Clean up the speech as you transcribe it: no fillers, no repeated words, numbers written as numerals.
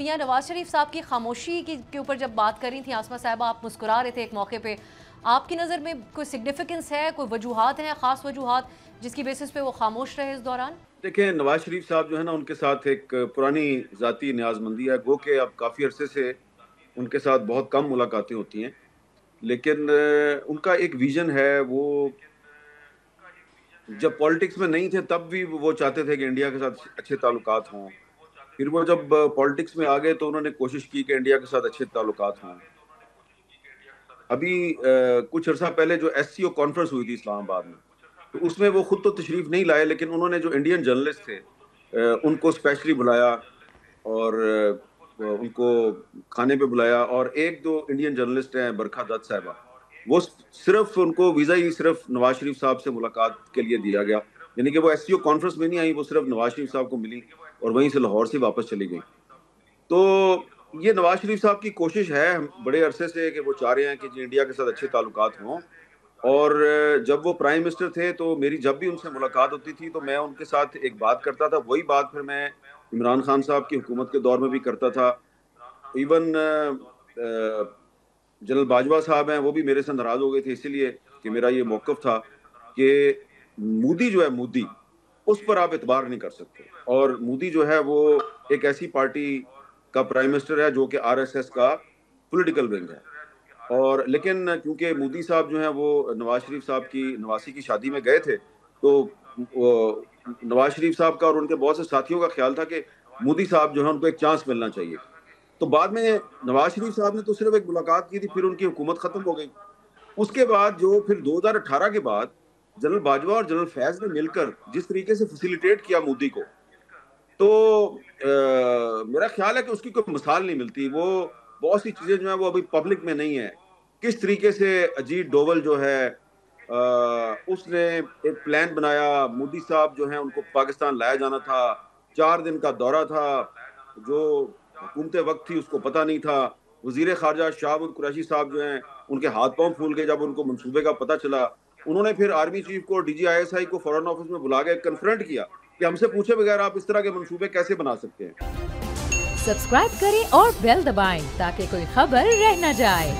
मियां नवाज शरीफ साहब की खामोशी के ऊपर जब बात कर रही थी आसमा साहबा, आप मुस्कुरा रहे थे एक मौके पे, आपकी नज़र में कोई सिग्निफिकेंस है, कोई वजूहात हैं, ख़ास वजूहात जिसकी बेसिस पे वो खामोश रहे इस दौरान? देखिए, नवाज शरीफ साहब जो है ना, उनके साथ एक पुरानी ज़ाती न्याज़मंदी है। गो के अब काफ़ी अरसे से उनके साथ बहुत कम मुलाकातें होती हैं। लेकिन उनका एक विज़न है, वो जब पॉलिटिक्स में नहीं थे तब भी वो चाहते थे कि इंडिया के साथ अच्छे ताल्लुकात हों। फिर वो जब पॉलिटिक्स में आ गए तो उन्होंने कोशिश की कि इंडिया के साथ अच्छे ताल्लुकात हों। अभी कुछ अर्सा पहले जो एससीओ कॉन्फ्रेंस हुई थी इस्लामाबाद में, तो उसमें वो खुद तो तशरीफ़ नहीं लाए, लेकिन उन्होंने जो इंडियन जर्नलिस्ट थे उनको स्पेशली बुलाया और उनको खाने पे बुलाया। और एक दो इंडियन जर्नलिस्ट हैं, बरखा दत्त साहिबा, वो सिर्फ उनको वीज़ा ही सिर्फ नवाज शरीफ साहब से मुलाकात के लिए दिया गया। यानी कि वो एससीओ कॉन्फ्रेंस में नहीं आई, वो सिर्फ नवाज शरीफ साहब को मिली और वहीं से लाहौर से वापस चली गई। तो ये नवाज शरीफ साहब की कोशिश है बड़े अरसे से कि वो चाह रहे हैं कि जी इंडिया के साथ अच्छे ताल्लुकात हों। और जब वो प्राइम मिनिस्टर थे तो मेरी जब भी उनसे मुलाकात होती थी तो मैं उनके साथ एक बात करता था, वही बात फिर मैं इमरान खान साहब की हुकूमत के दौर में भी करता था। इवन जनरल बाजवा साहब हैं, वो भी मेरे से नाराज हो गए थे इसीलिए कि मेरा ये मौक़िफ़ था कि मोदी जो है, मोदी, उस पर आप एतबार नहीं कर सकते। और मोदी जो है वो एक ऐसी पार्टी का प्राइम मिनिस्टर है जो कि आरएसएस का पॉलिटिकल विंग है। और लेकिन क्योंकि मोदी साहब जो हैं वो नवाज शरीफ साहब की नवासी की शादी में गए थे, तो नवाज शरीफ साहब का और उनके बहुत से साथियों का ख्याल था कि मोदी साहब जो है उनको एक चांस मिलना चाहिए। तो बाद में नवाज शरीफ साहब ने तो सिर्फ एक मुलाकात की थी, फिर उनकी हुकूमत खत्म हो गई। उसके बाद जो फिर 2018 के बाद जनरल बाजवा और जनरल फैज ने मिलकर जिस तरीके से फैसिलिटेट किया मोदी को, तो मेरा ख्याल है कि उसकी कोई मिसाल नहीं मिलती। वो बहुत सी चीज़ें जो हैं वो अभी पब्लिक में नहीं है। किस तरीके से अजीत डोवल जो है उसने एक प्लान बनाया, मोदी साहब जो हैं उनको पाकिस्तान लाया जाना था, 4 दिन का दौरा था, जो हुकूमत वक़्त थी उसको पता नहीं था। वज़ीर ख़ारजा शाहबाज कुरैशी साहब जो हैं, उनके हाथ-पाँव फूल गए जब उनको मंसूबे का पता चला। उन्होंने फिर आर्मी चीफ को, डीजीआईएसआई को फ़ॉरेन ऑफिस में बुला के कन्फ्रंट किया कि हमसे पूछे बगैर आप इस तरह के मंसूबे कैसे बना सकते हैं। सब्सक्राइब करें और बेल दबाएं ताकि कोई खबर रह न जाए।